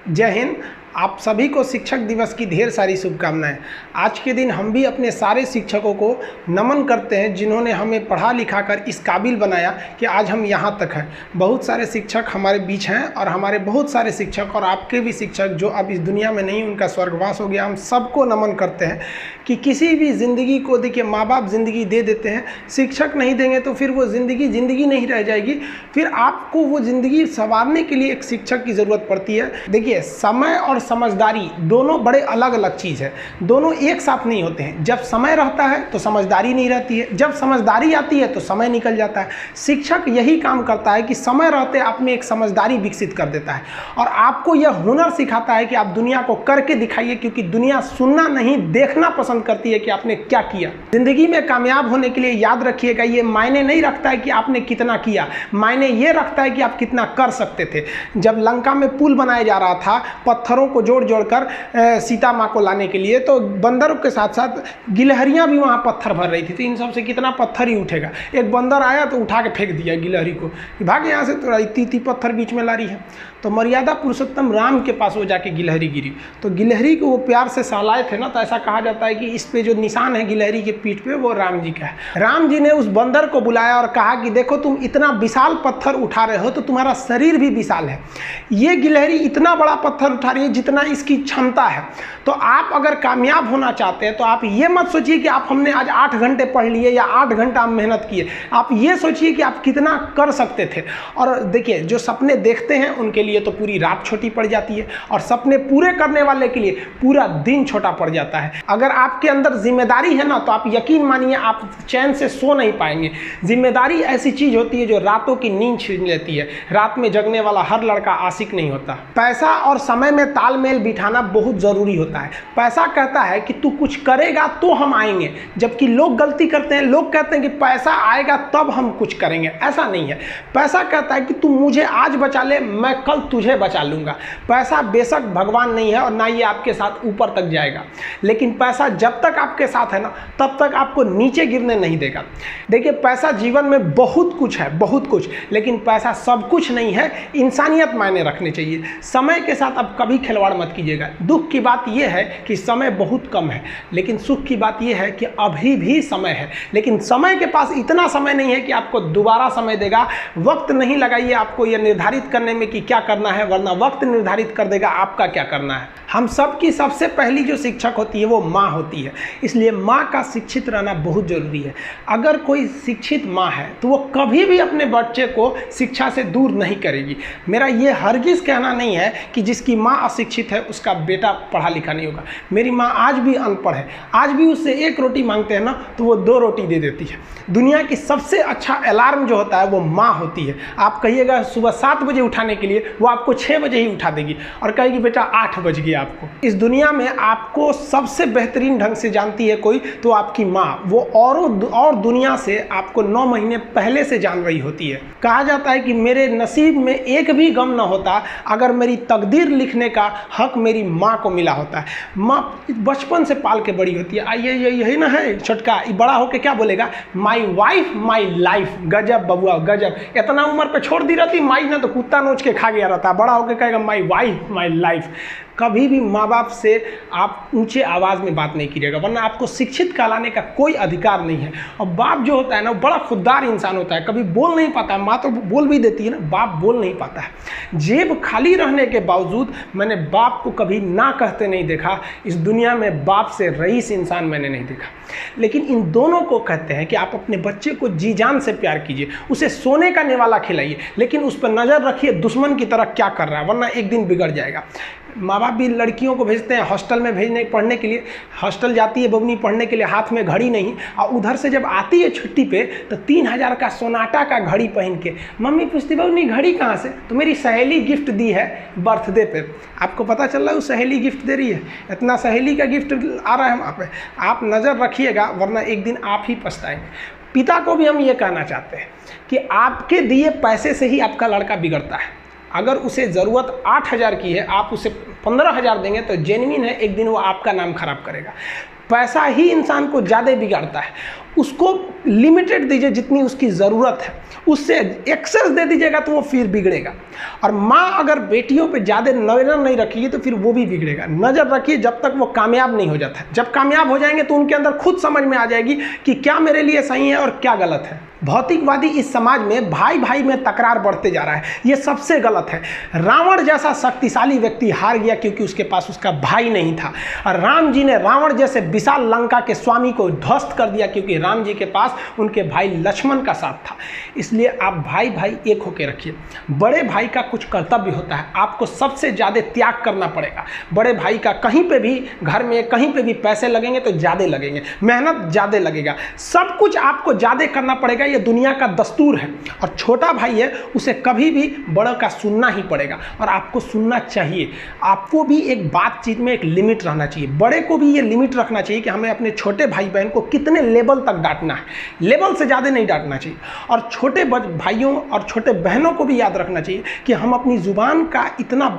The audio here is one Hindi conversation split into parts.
जय हिंद। आप सभी को शिक्षक दिवस की ढेर सारी शुभकामनाएं। आज के दिन हम भी अपने सारे शिक्षकों को नमन करते हैं जिन्होंने हमें पढ़ा लिखा कर इस काबिल बनाया कि आज हम यहाँ तक हैं। बहुत सारे शिक्षक हमारे बीच हैं और हमारे बहुत सारे शिक्षक और आपके भी शिक्षक जो अब इस दुनिया में नहीं, उनका स्वर्गवास हो गया। हम सबको नमन करते हैं कि किसी भी ज़िंदगी को देखिए, माँ बाप ज़िंदगी दे देते हैं, शिक्षक नहीं देंगे तो फिर वो ज़िंदगी नहीं रह जाएगी। फिर आपको वो ज़िंदगी संवारने के लिए एक शिक्षक की ज़रूरत पड़ती है। देखिए, समय और समझदारी दोनों बड़े अलग अलग चीज़ है, दोनों एक साथ नहीं होते हैं। जब समय रहता है तो समझदारी नहीं रहती है, जब समझदारी आती है तो समय निकल जाता है। शिक्षक यही काम करता है कि समय रहते आप में एक समझदारी विकसित कर देता है और आपको यह हुनर सिखाता है कि आप दुनिया को करके दिखाइए, क्योंकि दुनिया सुनना नहीं देखना पसंद करती है कि आपने क्या किया। जिंदगी में कामयाब होने के लिए याद रखिएगा, ये मायने नहीं रखता है कि आपने कितना किया, मायने ये रखता है कि आप कितना कर सकते थे। जब लंका में पुल बनाया जा रहा था पत्थरों को जोड़ कर सीता माँ को लाने के लिए, तो बंदरों के साथ साथ गिलहरियां भी वहां पत्थर भर रही थी। तो इन सब से कितना पत्थर ही उठेगा। एक बंदर आया तो उठा के फेंक दिया गिलहरी को कि भाग यहाँ से, तो इतनी पत्थर बीच में ला रही है। तो मर्यादा पुरुषोत्तम राम के पास वो जाके गिलहरी गिरी, तो गिलहरी को वो प्यार से सहलाए थे ना, तो ऐसा कहा जाता है कि इस पे जो निशान है गिलहरी के पीठ पे, वो राम जी का है। राम जी ने उस बंदर को बुलाया और कहा कि देखो, तुम इतना विशाल पत्थर उठा रहे हो तो तुम्हारा शरीर भी विशाल है। ये गिलहरी इतना बड़ा पत्थर उठा रही है जितना इसकी क्षमता है। तो आप अगर कामयाब होना चाहते हैं तो आप ये मत सोचिए कि आप हमने आज 8 घंटे पढ़ लिए या 8 घंटा मेहनत किए। आप ये सोचिए कि आप कितना कर सकते थे। और देखिए, जो सपने देखते हैं उनके लिए तो पूरी रात छोटी पड़ जाती है, और सपने पूरे करने वाले के लिए पूरा दिन छोटा पड़ जाता है। अगर आपके अंदर जिम्मेदारी है ना, तो आप यकीन मानिए आप चैन से सो नहीं पाएंगे। जिम्मेदारी ऐसी चीज होती है जो रातों की नींद छीन लेती है। रात में जगने वाला हर लड़का आशिक नहीं होता। पैसा और समय में तालमेल बिठाना बहुत जरूरी होता है। पैसा कहता है कि तू कुछ करेगा तो हम आएंगे, जबकि लोग गलती करते हैं। लोग कहते हैं कि पैसा आएगा तब हम कुछ करेंगे। ऐसा नहीं है। पैसा कहता है कि तू मुझे आज बचा ले, मैं कल तुझे बचा लूंगा। पैसा बेशक भगवान नहीं है और ना ये आपके साथ ऊपर तक जाएगा, लेकिन पैसा जब तक आपके साथ है ना, तब तक आपको नीचे गिरने नहीं देगा। देखिए, पैसा जीवन में बहुत कुछ है, बहुत कुछ, लेकिन पैसा सब कुछ नहीं है। इंसानियत मायने रखने चाहिए। समय के साथ अब कभी खिलवाड़ मत कीजिएगा। दुख की बात यह है कि समय बहुत कम है, लेकिन सुख की बात यह है कि अभी भी समय है। लेकिन समय के पास इतना समय नहीं है कि आपको दोबारा समय देगा। वक्त नहीं लगाइए आपको यह निर्धारित करने में कि क्या करना है, वरना वक्त निर्धारित कर देगा आपका क्या करना है। हम सब की सबसे पहली जो शिक्षक होती है वो माँ होती है, इसलिए माँ का शिक्षित रहना बहुत जरूरी है। अगर कोई शिक्षित माँ है तो वो कभी भी अपने बच्चे को शिक्षा से दूर नहीं करेगी। मेरा ये हरगिज कहना नहीं है कि जिसकी माँ अशिक्षित है उसका बेटा पढ़ा लिखा नहीं होगा। मेरी माँ आज भी अनपढ़ है, आज भी उससे 1 रोटी मांगते हैं ना तो वो 2 रोटी दे देती है। दुनिया की सबसे अच्छा अलार्म जो होता है वो माँ होती है। आप कहिएगा सुबह 7 बजे उठाने के लिए, वो आपको 6 बजे ही उठा देगी और कहेगी बेटा 8 बज गया। आपको इस दुनिया में आपको सबसे बेहतरीन ढंग से जानती है कोई तो आपकी माँ। वो और दुनिया से आपको 9 महीने पहले से जान रही होती है। कहा जाता है कि मेरे नसीब में एक भी गम न होता अगर मेरी तकदीर लिखने का हक मेरी माँ को मिला होता है। माँ बचपन से पाल के बड़ी होती है। आइए यही ना है छोटका, बड़ा होके क्या बोलेगा, माई वाइफ माई लाइफ। गजब बबुआ गजब। इतना उम्र पे छोड़ दी रहती माई ने तो कुत्ता नोच के खा गया रहता। बड़ा होके कहेगा माई वाइफ माई लाइफ। कभी भी माँ बाप से आप ऊंचे आवाज़ में बात नहीं कीजिएगा, वरना आपको शिक्षित कहलाने का कोई अधिकार नहीं है। और बाप जो होता है ना, बड़ा खुददार इंसान होता है, कभी बोल नहीं पाता है। माँ तो बोल भी देती है ना, बाप बोल नहीं पाता है। जेब खाली रहने के बावजूद मैंने बाप को कभी ना कहते नहीं देखा। इस दुनिया में बाप से रईस इंसान मैंने नहीं देखा। लेकिन इन दोनों को कहते हैं कि आप अपने बच्चे को जी जान से प्यार कीजिए, उसे सोने का निवाला खिलाइए, लेकिन उस पर नज़र रखिए दुश्मन की तरह क्या कर रहा है, वरना एक दिन बिगड़ जाएगा। माँ बाप भी लड़कियों को भेजते हैं हॉस्टल में पढ़ने के लिए। हॉस्टल जाती है बबनी पढ़ने के लिए, हाथ में घड़ी नहीं, और उधर से जब आती है छुट्टी पे तो 3000 का सोनाटा का घड़ी पहन के मम्मी पूछती बबनी घड़ी कहाँ से, तो मेरी सहेली गिफ्ट दी है बर्थडे पे। आपको पता चल रहा है वो सहेली गिफ्ट दे रही है। इतना सहेली का गिफ्ट आ रहा है वहाँ पे। आप नज़र रखिएगा, वरना एक दिन आप ही पछताएंगे। पिता को भी हम ये कहना चाहते हैं कि आपके दिए पैसे से ही आपका लड़का बिगड़ता है। अगर उसे ज़रूरत 8000 की है, आप उसे 15000 देंगे तो जेन्युइन है, एक दिन वो आपका नाम खराब करेगा। पैसा ही इंसान को ज़्यादा बिगाड़ता है। उसको लिमिटेड दीजिए जितनी उसकी ज़रूरत है, उससे एक्सेस दे दीजिएगा तो वो फिर बिगड़ेगा। और माँ अगर बेटियों पे ज़्यादा नज़र नहीं रखेगी तो फिर वो भी बिगड़ेगा। नज़र रखिए जब तक वो कामयाब नहीं हो जाता। जब कामयाब हो जाएंगे तो उनके अंदर खुद समझ में आ जाएगी कि क्या मेरे लिए सही है और क्या गलत है। भौतिकवादी इस समाज में भाई भाई में तकरार बढ़ते जा रहा है, ये सबसे गलत है। रावण जैसा शक्तिशाली व्यक्ति हार गया क्योंकि उसके पास उसका भाई नहीं था, और राम जी ने रावण जैसे विशाल लंका के स्वामी को ध्वस्त कर दिया क्योंकि राम जी के पास उनके भाई लक्ष्मण का साथ था। इसलिए आप भाई भाई एक होकर रखिए। बड़े भाई का कुछ कर्तव्य होता है, आपको सबसे ज़्यादा त्याग करना पड़ेगा। बड़े भाई का कहीं पे भी घर में कहीं पे भी पैसे लगेंगे तो ज़्यादा लगेंगे, मेहनत ज़्यादा लगेगा, सब कुछ आपको ज़्यादा करना पड़ेगा। ये दुनिया का दस्तूर है। और छोटा भाई है, उसे कभी भी बड़ों का सुनना ही पड़ेगा और आपको सुनना चाहिए। आपको भी एक बातचीत में एक लिमिट रहना चाहिए। बड़े को भी ये लिमिट रखना चाहिए कि हमें अपने छोटे भाई बहन को कितने लेवल तक डांटना है, लेवल से ज़्यादा नहीं डांटना चाहिए। और छोटे भाइयों और छोटे बहनों को भी याद रखना चाहिए कि हम अपनी ज़ुबान का इतना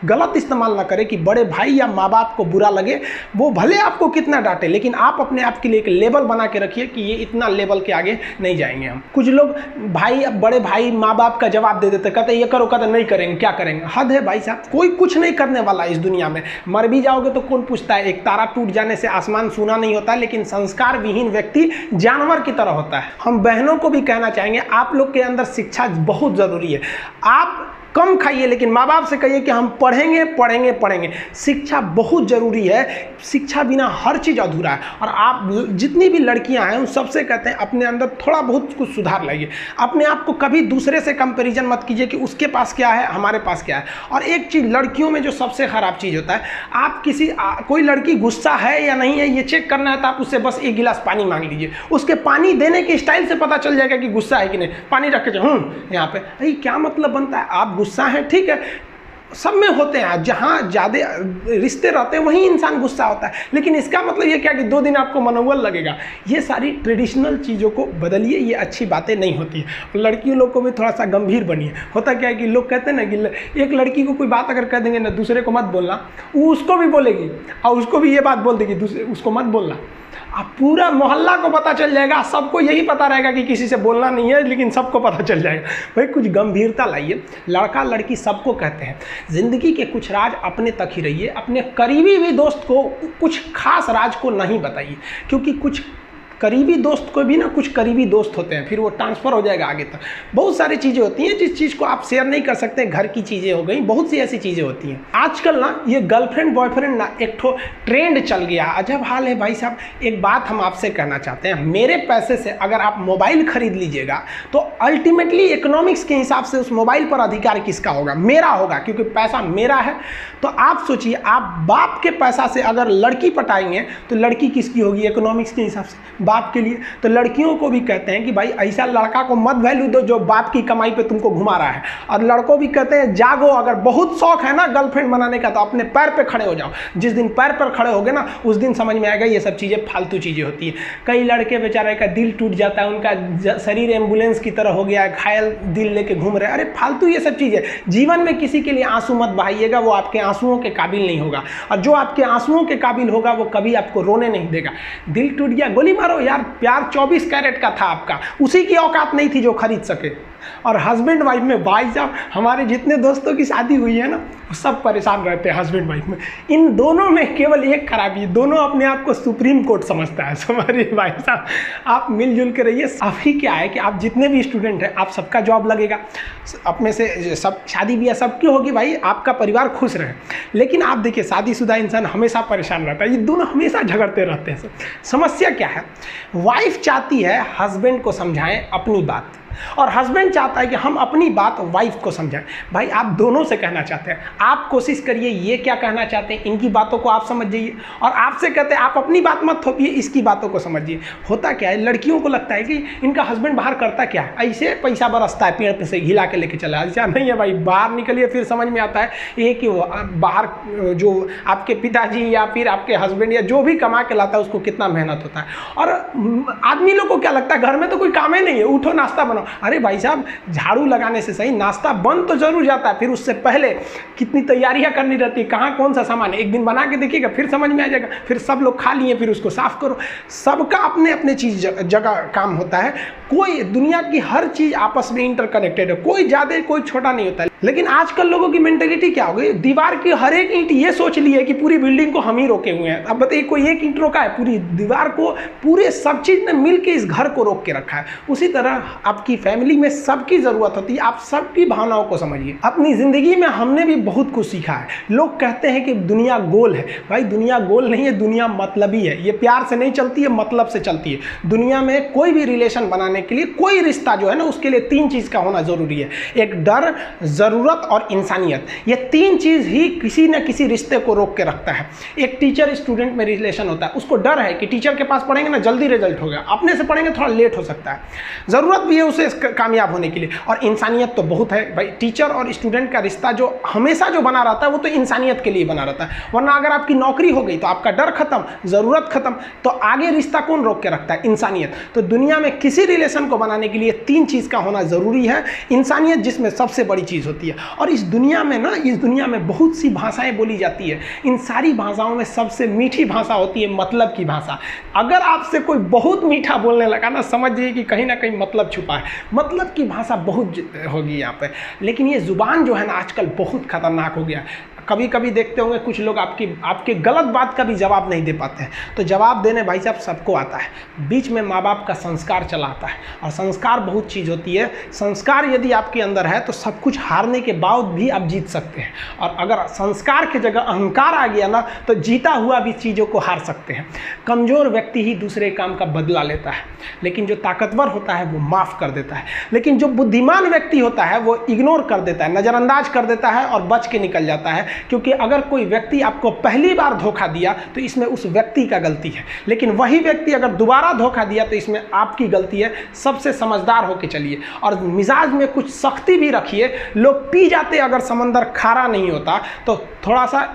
गलत इस्तेमाल ना करें कि बड़े भाई या माँ बाप को बुरा लगे। वो भले आपको कितना डांटे, लेकिन आप अपने आप के लिए एक लेवल बना के रखिए कि ये इतना लेवल के आगे नहीं जाएंगे हम। कुछ लोग बड़े भाई माँ बाप का जवाब दे देते, कहते ये करो, कहते नहीं करेंगे, क्या करेंगे। हद है भाई साहब, कोई कुछ नहीं करने वाला इस दुनिया में। मर भी जाओगे तो कौन पूछता है। एक तारा टूट जाने से आसमान सूना नहीं होता, लेकिन संस्कार विहीन व्यक्ति जानवर की तरह होता है। हम बहनों को भी कहना चाहेंगे, आप लोग के अंदर शिक्षा बहुत ज़रूरी है। आप कम खाइए लेकिन माँ बाप से कहिए कि हम पढ़ेंगे पढ़ेंगे पढ़ेंगे। शिक्षा बहुत ज़रूरी है, शिक्षा बिना हर चीज़ अधूरा है। और आप जितनी भी लड़कियां हैं उन सबसे कहते हैं अपने अंदर थोड़ा बहुत कुछ सुधार लाइए। अपने आप को कभी दूसरे से कंपैरिजन मत कीजिए कि उसके पास क्या है हमारे पास क्या है। और एक चीज़ लड़कियों में जो सबसे ख़राब चीज़ होता है, आप कोई लड़की गुस्सा है या नहीं है ये चेक करना है तो आप उससे बस एक गिलास पानी मांग लीजिए। उसके पानी देने के स्टाइल से पता चल जाएगा कि गुस्सा है कि नहीं। पानी रख के यहाँ पे, अरे क्या मतलब बनता है। आप गुस्सा है, ठीक है, सब में होते हैं। जहाँ ज़्यादा रिश्ते रहते हैं वहीं इंसान गुस्सा होता है, लेकिन इसका मतलब ये क्या कि 2 दिन आपको मनोबल लगेगा। ये सारी ट्रेडिशनल चीज़ों को बदलिए, ये अच्छी बातें नहीं होती है। लड़कियों लोग को भी थोड़ा सा गंभीर बनिए। होता क्या है कि लोग कहते हैं ना कि एक लड़की को कोई बात अगर कह देंगे ना दूसरे को मत बोलना, वो उसको भी बोलेगी और उसको भी ये बात बोल देगी दूसरे उसको मत बोलना। अब पूरा मोहल्ला को पता चल जाएगा, सबको यही पता रहेगा कि किसी से बोलना नहीं है, लेकिन सबको पता चल जाएगा। भाई कुछ गंभीरता लाइए। लड़का लड़की सबको कहते हैं, ज़िंदगी के कुछ राज अपने तक ही रहिए। अपने करीबी भी दोस्त को कुछ खास राज को नहीं बताइए, क्योंकि कुछ करीबी दोस्त को भी ना कुछ करीबी दोस्त होते हैं, फिर वो ट्रांसफ़र हो जाएगा आगे तक। बहुत सारी चीज़ें होती हैं जिस चीज़ को आप शेयर नहीं कर सकते। घर की चीज़ें हो गई, बहुत सी ऐसी चीज़ें होती हैं। आजकल ना ये गर्लफ्रेंड बॉयफ्रेंड ना एक ठो ट्रेंड चल गया, अजब हाल है भाई साहब। एक बात हम आपसे कहना चाहते हैं, मेरे पैसे से अगर आप मोबाइल खरीद लीजिएगा तो अल्टीमेटली इकोनॉमिक्स के हिसाब से उस मोबाइल पर अधिकार किसका होगा? मेरा होगा, क्योंकि पैसा मेरा है। तो आप सोचिए, आप बाप के पैसा से अगर लड़की पटाएंगे तो लड़की किसकी होगी इकोनॉमिक्स के हिसाब से? बाप के लिए। तो लड़कियों को भी कहते हैं कि भाई ऐसा लड़का को मत वैल्यू दो जो बाप की कमाई पे तुमको घुमा रहा है। और लड़कों भी कहते हैं जागो, अगर बहुत शौक है ना गर्लफ्रेंड बनाने का तो अपने पैर पे खड़े हो जाओ। जिस दिन पैर पर खड़े होगे ना उस दिन समझ में आएगा ये सब चीज़ें फालतू चीज़ें होती हैं। कई लड़के बेचारे का दिल टूट जाता है, उनका शरीर एम्बुलेंस की तरह हो गया है, घायल दिल लेके घूम रहे हैं। अरे फालतू ये सब चीज़ें। जीवन में किसी के लिए आंसू मत बहाइएगा, वो आपके आंसुओं के काबिल नहीं होगा। और जो आपके आंसुओं के काबिल होगा वो कभी आपको रोने नहीं देगा। दिल टूट गया, गोली मारो यार, प्यार 24 कैरेट का था आपका, उसी की औकात नहीं थी जो खरीद सके। और हस्बैंड वाइफ में भाई साहब, हमारे जितने दोस्तों की शादी हुई है ना सब परेशान रहते हैं हस्बैंड वाइफ में। इन दोनों में केवल एक खराबी, दोनों अपने आप को सुप्रीम कोर्ट समझता है। हमारे भाई साहब आप मिलजुल के रहिए। अभी क्या है कि आप जितने भी स्टूडेंट हैं आप सबका जॉब लगेगा, अपने से सब शादी ब्याह सबकी होगी, भाई आपका परिवार खुश रहे। लेकिन आप देखिए शादीशुदा इंसान हमेशा परेशान रहता है, ये दोनों हमेशा झगड़ते रहते हैं। समस्या क्या है? वाइफ चाहती है हस्बैंड को समझाएं अपनी बात, और हस्बैंड चाहता है कि हम अपनी बात वाइफ को समझाएं। भाई आप दोनों से कहना चाहते हैं, आप कोशिश करिए ये क्या कहना चाहते हैं इनकी बातों को आप समझ जाइए, और आपसे कहते हैं आप अपनी बात मत थोपिए, इसकी बातों को समझिए। होता क्या है, लड़कियों को लगता है कि इनका हस्बैंड बाहर करता क्या है, ऐसे पैसा बरसता है पेड़ पे से हिला के लेके चला। ऐसा नहीं है भाई, बाहर निकलिए फिर समझ में आता है ये कि बाहर जो आपके पिताजी या फिर आपके हस्बैंड या जो भी कमा के लाता है उसको कितना मेहनत होता है। और आदमी लोग को क्या लगता है घर में तो कोई काम ही नहीं है, उठो नाश्ता बनाओ। अरे भाई साहब, झाड़ू लगाने से सही नाश्ता बन तो जरूर जाता है, फिर उससे पहले कितनी तैयारियां करनी रहती है, कहाँ कौन सा सामान है, एक दिन बना के देखिएगा फिर समझ में आ जाएगा, फिर सब लोग खा लिए फिर उसको साफ करो। सबका अपने अपने चीज़ जगह काम होता है। कोई दुनिया की हर चीज़ आपस में इंटरकनेक्टेड है, कोई ज़्यादा कोई छोटा नहीं होता है। लेकिन आजकल लोगों की मेंटेलिटी क्या हो गई, दीवार की हर एक ईंट ये सोच ली है कि पूरी बिल्डिंग को हम ही रोके हुए हैं। अब बताइए कोई एक ईंट रोका है, पूरी दीवार को, पूरे सब चीज़ ने मिल के इस घर को रोक के रखा है। उसी तरह आपकी फैमिली में सबकी ज़रूरत होती है, आप सबकी भावनाओं को समझिए। अपनी ज़िंदगी में हमने भी बहुत कुछ सीखा है। लोग कहते हैं कि दुनिया गोल है, भाई दुनिया गोल नहीं है, दुनिया मतलबी है। ये प्यार से नहीं चलती है, मतलब से चलती है। दुनिया में कोई भी रिलेशन बनाने के लिए, कोई रिश्ता जो है ना, उसके लिए 3 चीज़ का होना ज़रूरी है। एक डर, ज़रूरत और इंसानियत। ये 3 चीज़ ही किसी न किसी रिश्ते को रोक के रखता है। एक टीचर स्टूडेंट में रिलेशन होता है, उसको डर है कि टीचर के पास पढ़ेंगे ना जल्दी रिजल्ट होगा, अपने से पढ़ेंगे थोड़ा लेट हो सकता है। ज़रूरत भी है उसे कामयाब होने के लिए, और इंसानियत तो बहुत है भाई। टीचर और स्टूडेंट का रिश्ता जो हमेशा जो बना रहता है वो तो इंसानियत के लिए बना रहता है। वरना अगर आपकी नौकरी हो गई तो आपका डर खत्म, ज़रूरत खत्म, तो आगे रिश्ता कौन रोक के रखता है? इंसानियत। तो दुनिया में किसी रिलेशन को बनाने के लिए 3 चीज़ का होना ज़रूरी है। इंसानियत जिसमें सबसे बड़ी चीज़ होती है। और इस दुनिया में ना, इस दुनिया में बहुत सी भाषाएं बोली जाती है। इन सारी भाषाओं में सबसे मीठी भाषा होती है मतलब की भाषा। अगर आपसे कोई बहुत मीठा बोलने लगा ना, समझिए कि कहीं ना कहीं मतलब छुपा है। मतलब की भाषा बहुत होगी यहाँ पे। लेकिन ये ज़ुबान जो है ना आजकल बहुत खतरनाक हो गया। कभी कभी देखते होंगे कुछ लोग आपके गलत बात का भी जवाब नहीं दे पाते हैं। तो जवाब देने भाई साहब सबको आता है, बीच में माँ बाप का संस्कार चला आता है। और संस्कार बहुत चीज़ होती है। संस्कार यदि आपके अंदर है तो सब कुछ हारने के बाद भी आप जीत सकते हैं। और अगर संस्कार की जगह अहंकार आ गया ना, तो जीता हुआ भी चीज़ों को हार सकते हैं। कमज़ोर व्यक्ति ही दूसरे काम का बदला लेता है, लेकिन जो ताकतवर होता है वो माफ़ कर देता है। लेकिन जो बुद्धिमान व्यक्ति होता है वो इग्नोर कर देता है, नज़रअंदाज कर देता है और बच के निकल जाता है। क्योंकि अगर कोई व्यक्ति आपको पहली बार धोखा दिया तो इसमें उस व्यक्ति का गलती है, लेकिन वही व्यक्ति अगर दोबारा धोखा दिया तो इसमें आपकी गलती है। सबसे समझदार होके चलिए और मिजाज में कुछ सख्ती भी रखिए। लोग पी जाते अगर समंदर खारा नहीं होता, तो थोड़ा सा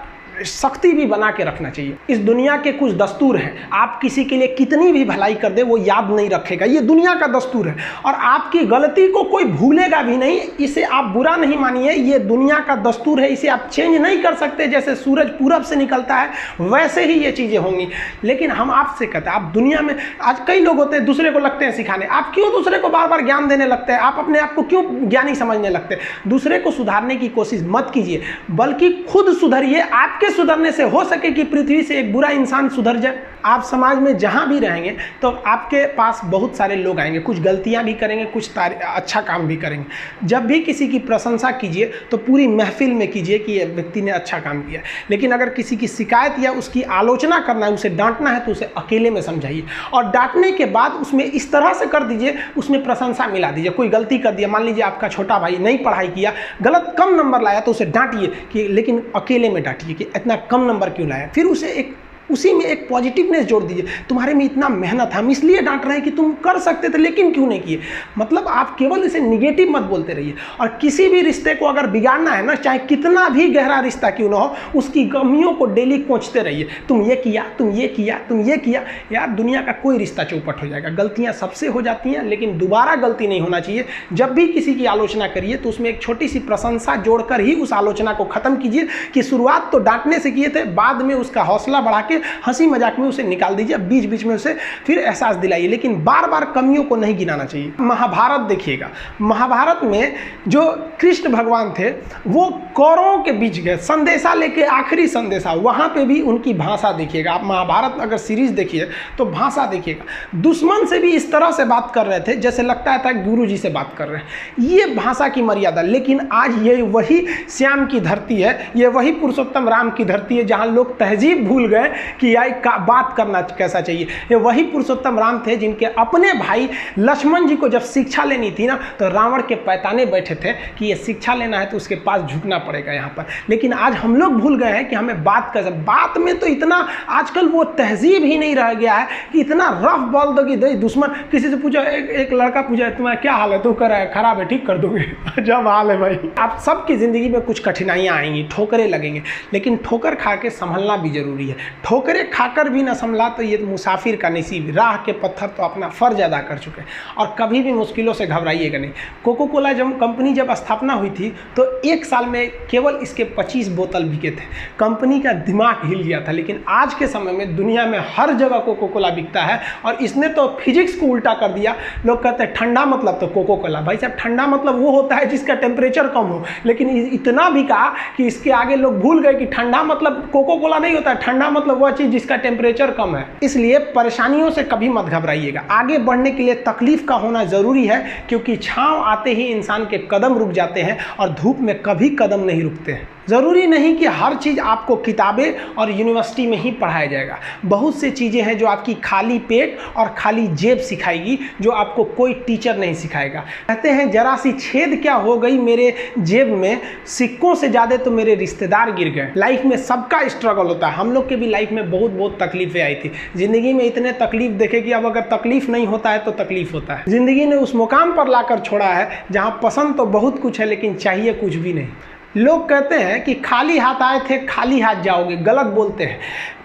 सख्ती भी बना के रखना चाहिए। इस दुनिया के कुछ दस्तूर हैं, आप किसी के लिए कितनी भी भलाई कर दे वो याद नहीं रखेगा, ये दुनिया का दस्तूर है। और आपकी गलती को कोई भूलेगा भी नहीं, इसे आप बुरा नहीं मानिए, ये दुनिया का दस्तूर है, इसे आप चेंज नहीं कर सकते। जैसे सूरज पूरब से निकलता है वैसे ही ये चीज़ें होंगी। लेकिन हम आपसे कहते हैं, आप दुनिया में आज कई लोग होते हैं दूसरे को लगते हैं सिखाने, आप क्यों दूसरे को बार बार ज्ञान देने लगते हैं? आप अपने आप को क्यों ज्ञानी समझने लगते हैं? दूसरे को सुधारने की कोशिश मत कीजिए, बल्कि खुद सुधरिए। आपके सुधरने से हो सके कि पृथ्वी से एक बुरा इंसान सुधर जाए। आप समाज में जहां भी रहेंगे तो आपके पास बहुत सारे लोग आएंगे, कुछ गलतियां भी करेंगे, कुछ अच्छा काम भी करेंगे। जब भी किसी की प्रशंसा कीजिए तो पूरी महफिल में कीजिए कि ये व्यक्ति ने अच्छा काम किया। लेकिन अगर किसी की शिकायत या उसकी आलोचना करना है, उसे डांटना है, तो उसे अकेले में समझाइए। और डांटने के बाद उसमें इस तरह से कर दीजिए, उसमें प्रशंसा मिला दीजिए। कोई गलती कर दिया, मान लीजिए आपका छोटा भाई नहीं पढ़ाई किया, गलत कम नंबर लाया, तो उसे डांटिए कि, लेकिन अकेले में डांटिए कि इतना कम नंबर क्यों लाया। फिर उसे उसी में एक पॉजिटिवनेस जोड़ दीजिए, तुम्हारे में इतना मेहनत है, हम इसलिए डांट रहे हैं कि तुम कर सकते थे लेकिन क्यों नहीं किए। मतलब आप केवल इसे निगेटिव मत बोलते रहिए। और किसी भी रिश्ते को अगर बिगाड़ना है ना, चाहे कितना भी गहरा रिश्ता क्यों ना हो, उसकी कमियों को डेली कोंचते रहिए। तुम ये किया, तुम ये किया, तुम ये किया। यार दुनिया का कोई रिश्ता चौपट हो जाएगा। गलतियाँ सबसे हो जाती हैं, लेकिन दोबारा गलती नहीं होना चाहिए। जब भी किसी की आलोचना करिए तो उसमें एक छोटी सी प्रशंसा जोड़कर ही उस आलोचना को खत्म कीजिए कि शुरुआत तो डांटने से किए थे, बाद में उसका हौसला बढ़ा के हंसी मजाक में उसे निकाल दीजिए। बीच बीच में उसे फिर एहसास दिलाइए, लेकिन बार बार कमियों को नहीं गिनाना चाहिए। महाभारत देखिएगा, महाभारत में जो कृष्ण भगवान थे वो कौरवों के बीच गए संदेशा लेके, आखिरी संदेशा, वहां पे भी उनकी भाषा देखिएगा। आप महाभारत अगर सीरीज देखिए तो भाषा देखिएगा। दुश्मन से भी इस तरह से बात कर रहे थे जैसे लगता था गुरु जी से बात कर रहे हैं। ये भाषा की मर्यादा। लेकिन आज ये वही श्याम की धरती है, ये वही पुरुषोत्तम राम की धरती है जहां लोग तहजीब भूल गए कि बात करना कैसा चाहिए। ये वही पुरुषोत्तम राम थे जिनके अपने भाई लक्ष्मण जी को जब शिक्षा लेनी थी ना, तो रावण के पैताने बैठे थे कि ये शिक्षा लेना है तो उसके पास झुकना पड़ेगा यहाँ पर। लेकिन आज हम लोग भूल गए हैं कि हमें बात में तो इतना आजकल वो तहजीब ही नहीं रह गया है कि इतना रफ बोल दो कि दुश्मन। किसी से पूछो, एक लड़का पूछा तुम्हारा क्या हाल है, तो कह रहा है खराब है, ठीक कर दोगे। जब हाल है भाई। आप सबकी जिंदगी में कुछ कठिनाइयाँ आएंगी, ठोकरें लगेंगे, लेकिन ठोकर खा के संभलना भी जरूरी है। ठोकरें खाकर भी न संभला तो ये मुसाफिर का नसीब, राह के पत्थर तो अपना फर्ज अदा कर चुके हैं और कभी भी मुश्किलों से घबराइएगा नहीं। कोको कोला कंपनी जब स्थापना हुई थी तो एक साल में केवल इसके 25 बोतल बिके थे। कंपनी का दिमाग हिल गया था, लेकिन आज के समय में दुनिया में हर जगह कोको कोला बिकता है और इसने तो फिजिक्स को उल्टा कर दिया। लोग कहते हैं ठंडा मतलब तो कोको कोला, भाई साहब ठंडा मतलब वो होता है जिसका टेम्परेचर कम हो, लेकिन इतना बिका कि इसके आगे लोग भूल गए कि ठंडा मतलब कोको कोला नहीं होता है, ठंडा मतलब वह चीज़ जिसका टेम्परेचर कम है। इसलिए परेशानियों से कभी मत घबराइएगा। आगे बढ़ने के लिए तकलीफ का होना ज़रूरी है, क्योंकि छांव आते ही इंसान के कदम रुक जाते हैं और धूप में कभी कदम नहीं रुकते हैं। ज़रूरी नहीं कि हर चीज़ आपको किताबें और यूनिवर्सिटी में ही पढ़ाया जाएगा। बहुत सी चीज़ें हैं जो आपकी खाली पेट और खाली जेब सिखाएगी, जो आपको कोई टीचर नहीं सिखाएगा। कहते हैं जरा सी छेद क्या हो गई मेरे जेब में, सिक्कों से ज़्यादा तो मेरे रिश्तेदार गिर गए। लाइफ में सबका स्ट्रगल होता है। हम लोग के भी लाइफ में बहुत तकलीफें आई थी। ज़िंदगी में इतने तकलीफ देखे कि अब अगर तकलीफ नहीं होता है तो तकलीफ होता है। ज़िंदगी ने उस मुकाम पर लाकर छोड़ा है जहाँ पसंद तो बहुत कुछ है लेकिन चाहिए कुछ भी नहीं। लोग कहते हैं कि खाली हाथ आए थे खाली हाथ जाओगे, गलत बोलते हैं।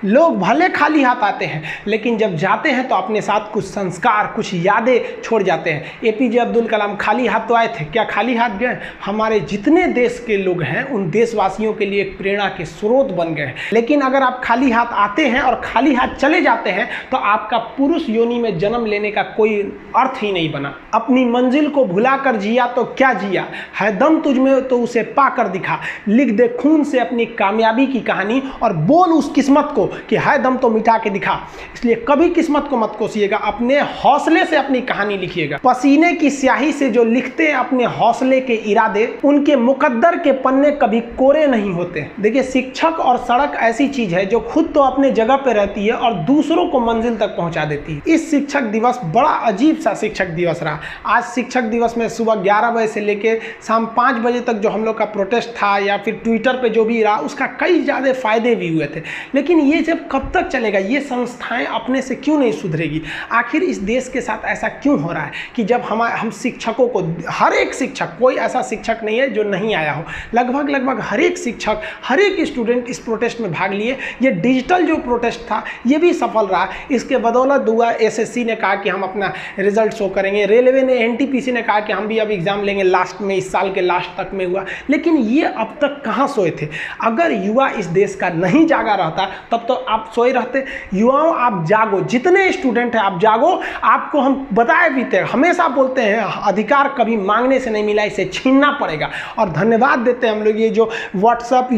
लोग भले खाली हाथ आते हैं लेकिन जब जाते हैं तो अपने साथ कुछ संस्कार, कुछ यादें छोड़ जाते हैं। एपीजे अब्दुल कलाम खाली हाथ तो आए थे, क्या खाली हाथ गए? हमारे जितने देश के लोग हैं उन देशवासियों के लिए एक प्रेरणा के स्रोत बन गए हैं। लेकिन अगर आप खाली हाथ आते हैं और खाली हाथ चले जाते हैं तो आपका पुरुष योनि में जन्म लेने का कोई अर्थ ही नहीं बना। अपनी मंजिल को भुलाकर जिया तो क्या जिया, है दम तुझ में तो उसे पाकर दिखा। लिख दे खून से अपनी कामयाबी की कहानी और बोल उस किस्मत को कि है दम तो मिटा के दिखा। इसलिए कभी किस्मत को मत कोसिएगा, अपने हौसले से अपनी कहानी लिखिएगा। पसीने की स्याही से जो लिखते हैं अपने हौसले के इरादे, उनके मुकद्दर के पन्ने कभी कोरे नहीं होते। देखिए, शिक्षक और सड़क ऐसी चीज है जो खुद तो अपने जगह पे रहती है और दूसरों को मंजिल तक पहुंचा देती है। इस शिक्षक दिवस बड़ा अजीब सा शिक्षक दिवस रहा। आज शिक्षक दिवस में सुबह 11 बजे से लेकर शाम 5 बजे तक जो हम लोग का प्रोटेस्ट था या फिर ट्विटर पे जो भी रहा, उसका कई ज़्यादा फायदे भी हुए थे। लेकिन ये जब कब तक चलेगा? ये संस्थाएं अपने से क्यों नहीं सुधरेगी? आखिर इस देश के साथ ऐसा क्यों हो रहा है कि जब हम शिक्षकों को, हर एक शिक्षक, कोई ऐसा शिक्षक नहीं है जो नहीं आया हो, लगभग हर एक शिक्षक, हर एक स्टूडेंट इस प्रोटेस्ट में भाग लिए। ये डिजिटल जो प्रोटेस्ट था ये भी सफल रहा। इसके बदौलत हुआ, एसएससी ने कहा कि हम अपना रिजल्ट शो करेंगे, रेलवे ने, एनटीपीसी ने कहा कि हम भी अब एग्जाम लेंगे लास्ट में, इस साल के लास्ट तक में हुआ। लेकिन ये अब तक कहाँ सोए थे? अगर युवा इस देश का नहीं जागा रहता तब तो आप सोए रहते। युवाओं, आप जागो, जितने स्टूडेंट हैं आप जागो। आपको हम बताए भी थे, हमेशा बोलते हैं अधिकार कभी मांगने से नहीं मिला, इसे छीनना पड़ेगा। और धन्यवाद देते हैं हम लोग ये जो व्हाट्सएप,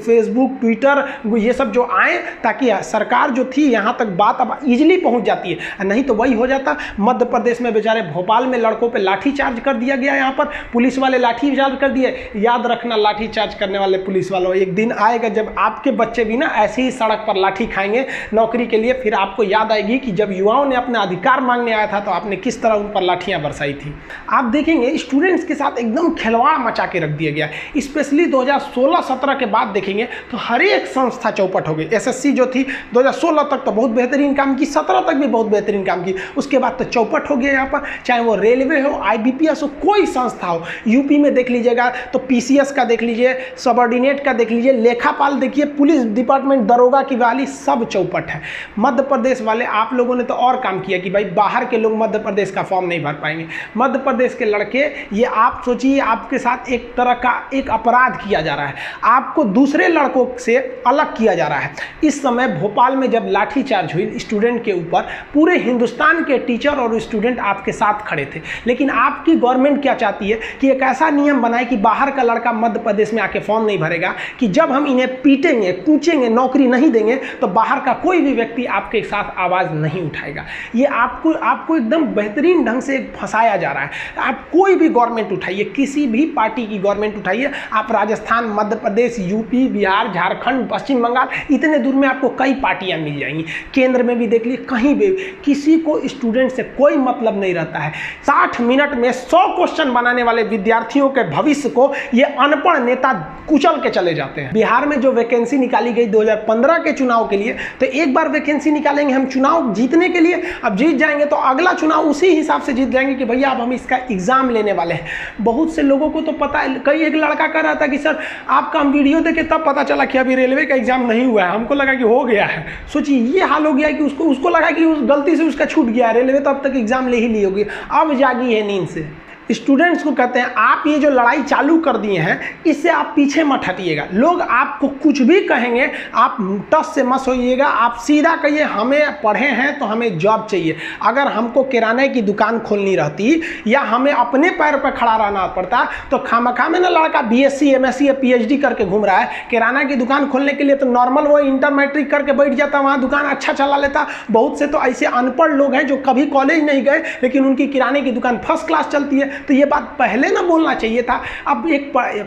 फेसबुक, ट्विटर, ये सब जो आए, ताकि सरकार जो थी यहाँ तक बात अब इजीली पहुँच जाती है। नहीं तो वही हो जाता, मध्य प्रदेश में बेचारे भोपाल में लड़कों पर लाठी चार्ज कर दिया गया, यहाँ पर पुलिस वाले लाठी चार्ज कर दिए। याद रखना, लाठी चार्ज करने वाले पुलिस वालों, एक दिन आएगा जब आपके बच्चे भी ना ऐसे ही सड़क पर लाठी खाएंगे नौकरी के लिए, फिर आपको याद आएगी कि जब युवाओं ने अपना अधिकार मांगने आया था तो आपने किस तरह उन पर लाठियां बरसाई थी। आप देखेंगे स्टूडेंट्स के साथ एकदम खिलवाड़ मचा के रख दिया गया। स्पेशली 2016-17 के बाद देखेंगे तो हर एक संस्था चौपट हो गई। एसएससी जो थी 2016 तक तो बहुत बेहतरीन काम की, 17 तक भी बहुत बेहतरीन काम की, उसके बाद तो चौपट हो गया यहाँ पर। चाहे वो रेलवे हो, IBPS हो, कोई संस्था हो। यूपी में देख लीजिएगा तो PCS का देख लीजिए, सबऑर्डिनेट का देख लीजिए, लेखापाल देखिए, पुलिस डिपार्टमेंट, दरोगा की वाली, सब चौपट है। मध्य प्रदेश वाले आप लोगों ने तो और काम किया कि भाई बाहर के लोग मध्य प्रदेश का फॉर्म नहीं भर पाएंगे। मध्य प्रदेश के लड़के, ये आप सोचिए आपके साथ एक तरह का एक अपराध किया जा रहा है, आपको दूसरे लड़कों से अलग किया जा रहा है। इस समय भोपाल में जब लाठीचार्ज हुई स्टूडेंट के ऊपर, पूरे हिंदुस्तान के टीचर और स्टूडेंट आपके साथ खड़े थे। लेकिन आपकी गवर्नमेंट क्या चाहती है कि एक ऐसा नियम बनाए कि बाहर का लड़का मध्य प्रदेश में आके फॉर्म नहीं भरेगा, कि जब हम इन्हें पीटेंगे, कूचेंगे, नौकरी नहीं देंगे तो बाहर का कोई भी व्यक्ति आपके साथ आवाज़ नहीं उठाएगा। ये आपको एकदम बेहतरीन ढंग से फंसाया जा रहा है। आप कोई भी गवर्नमेंट उठाइए, किसी भी पार्टी की गवर्नमेंट उठाइए, आप राजस्थान, मध्य प्रदेश, यूपी, बिहार, झारखंड, पश्चिम बंगाल, इतने दूर में आपको कई पार्टियां मिल जाएंगी। केंद्र में भी देख लीजिए, कहीं भी किसी को स्टूडेंट से कोई मतलब नहीं रहता है। 60 मिनट में 100 क्वेश्चन बनाने वाले विद्यार्थियों के भविष्य को ये अनपढ़ अनपढ़ नेता कुचल के चले जाते हैं। बिहार में जो वैकेंसी निकाली गई 2015 के चुनाव के लिए, तो एक बार वैकेंसी निकालेंगे हम चुनाव जीतने के लिए, अब जीत जाएंगे तो अगला चुनाव उसी हिसाब से जीत जाएंगे कि भैया अब हम इसका एग्जाम लेने वाले हैं। बहुत से लोगों को तो पता है, कई एक लड़का कह रहा था कि सर आपका हम वीडियो देखे तब पता चला कि अभी रेलवे का एग्जाम नहीं हुआ है, हमको लगा कि हो गया है। सोचिए ये हाल हो गया कि उसको लगा कि गलती से उसका छूट गया, रेलवे तो अब तक एग्जाम ले ही ली होगी, अब जागी है नींद से। स्टूडेंट्स को कहते हैं आप ये जो लड़ाई चालू कर दिए हैं इससे आप पीछे मत हटिएगा। लोग आपको कुछ भी कहेंगे आप टस से मत होइएगा, आप सीधा कहिए हमें पढ़े हैं तो हमें जॉब चाहिए। अगर हमको किराने की दुकान खोलनी रहती या हमें अपने पैर पर खड़ा रहना पड़ता तो खामखा में ना लड़का BSc MSc या PhD करके घूम रहा है। किराना की दुकान खोलने के लिए तो नॉर्मल वो इंटर मैट्रिक करके बैठ जाता, वहाँ दुकान अच्छा चला लेता। बहुत से तो ऐसे अनपढ़ लोग हैं जो कभी कॉलेज नहीं गए लेकिन उनकी किराने की दुकान फर्स्ट क्लास चलती है। तो ये बात पहले ना बोलना चाहिए था। अब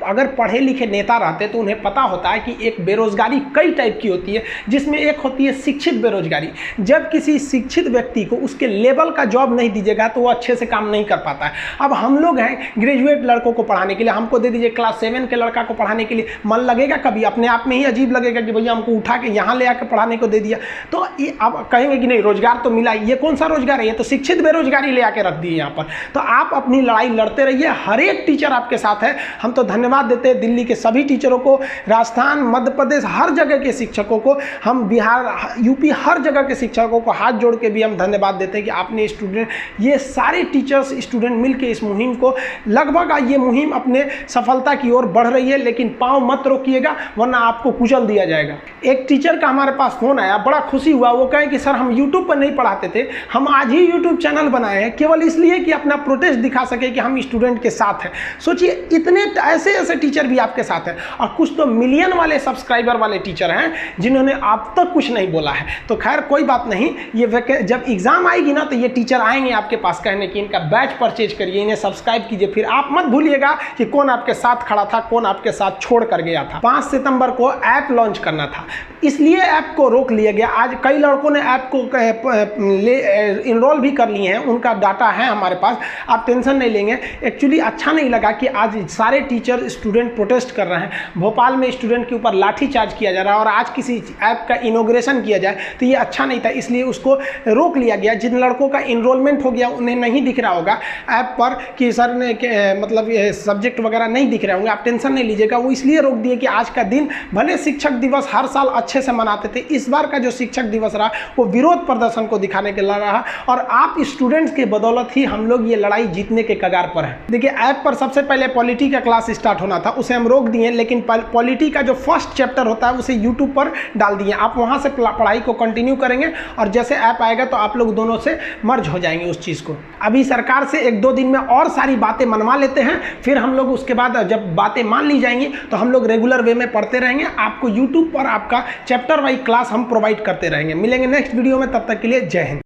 अगर पढ़े लिखे नेता रहते तो उन्हें पता होता है कि एक बेरोजगारी कई टाइप की होती है, जिसमें एक होती है शिक्षित बेरोजगारी। जब किसी शिक्षित व्यक्ति को उसके लेवल का जॉब नहीं दीजिएगा तो वो अच्छे से काम नहीं कर पाता है। अब हम लोग हैं ग्रेजुएट लड़कों को पढ़ाने के लिए, हमको दे दीजिए क्लास 7 के लड़का को पढ़ाने के लिए, मन लगेगा कभी? अपने आप में ही अजीब लगेगा कि भैया हमको उठा के यहाँ ले आकर पढ़ाने को दे दिया। तो ये अब कहेंगे कि नहीं रोजगार तो मिला, ये कौन सा रोजगार है, ये तो शिक्षित बेरोजगारी ले आके रख दी यहाँ पर। तो आप अपनी लड़ाई लड़ते रहिए, हर एक टीचर आपके साथ है। हम तो धन्यवाद देते हैं दिल्ली के सभी टीचरों को, राजस्थान मध्य प्रदेश हर जगह के शिक्षकों को, हम बिहार UP हर जगह के शिक्षकों को हाथ जोड़ के भी हम धन्यवाद देते हैं कि आपने स्टूडेंट, ये सारे टीचर्स स्टूडेंट मिलकर इस मुहिम को, लगभग ये मुहिम अपने सफलता की ओर बढ़ रही है। लेकिन पाँव मत रोकिएगा वरना आपको कुचल दिया जाएगा। एक टीचर का हमारे पास फोन आया, बड़ा खुशी हुआ। वो कहे कि सर हम यूट्यूब पर नहीं पढ़ाते थे, हम आज ही यूट्यूब चैनल बनाए हैं केवल इसलिए कि अपना प्रोटेस्ट दिखा सके कि हम स्टूडेंट के साथ हैं। सोचिए इतने ऐसे टीचर भी आपके साथ हैं, और कुछ तो मिलियन वाले सब्सक्राइबर वाले टीचर हैं जिन्होंने आप तक कुछ नहीं बोला है। तो खैर कोई बात नहीं, ये जब एग्जाम आएगी ना तो ये टीचर आएंगे आपके पास कहने कि इनका बैच परचेज करिए, इन्हें सब्सक्राइब कीजिए। फिर आप मत भूलिएगा कि कौन आपके साथ खड़ा था, कौन आपके साथ छोड़ कर गया था। 5 सितंबर को ऐप लॉन्च करना था, इसलिए ऐप को रोक लिया गया। आज कई लड़कों ने ऐप को इनरोल भी कर लिए हैं, उनका डाटा है हमारे पास, आप टेंशन नहीं लेंगे। एक्चुअली अच्छा नहीं लगा कि आज सारे टीचर स्टूडेंट प्रोटेस्ट कर रहे हैं। भोपाल में स्टूडेंट के ऊपर लाठीचार्ज किया जा रहा है और आज किसी ऐप का इनॉग्रेशन किया जाए तो ये अच्छा नहीं था, इसलिए उसको रोक लिया गया। जिन लड़कों का इनरोलमेंट हो गया उन्हें नहीं दिख रहा होगा ऐप पर कि सर ने मतलब ये सब्जेक्ट वगैरह नहीं दिख रहे होंगे, आप टेंशन नहीं लीजिएगा। वो इसलिए रोक दिए कि आज का दिन, भले शिक्षक दिवस हर साल अच्छे से मनाते थे, इस बार का जो शिक्षक दिवस रहा वो विरोध प्रदर्शन को दिखाने के लिए रहा, और आप स्टूडेंट्स के बदौलत ही हम लोग ये लड़ाई जीतने के कगार पर हैं। देखिए ऐप पर सबसे पहले पॉलिटी का क्लास स्टार्ट होना था, उसे हम रोक दिए, लेकिन पॉलिटी का जो फर्स्ट चैप्टर होता है उसे यूट्यूब पर डाल दिए। आप वहां से पढ़ाई को कंटिन्यू करेंगे और जैसे ऐप आएगा तो आप लोग दोनों से मर्ज हो जाएंगे उस चीज़ को। अभी सरकार से 1-2 दिन में और सारी बातें मनवा लेते हैं, फिर हम लोग उसके बाद जब बातें मान ली जाएंगी तो हम लोग रेगुलर वे में पढ़ते रहेंगे। आपको यूट्यूब पर आपका चैप्टर वाइज क्लास हम प्रोवाइड करते रहेंगे। मिलेंगे नेक्स्ट वीडियो में, तब तक के लिए जय हिंद।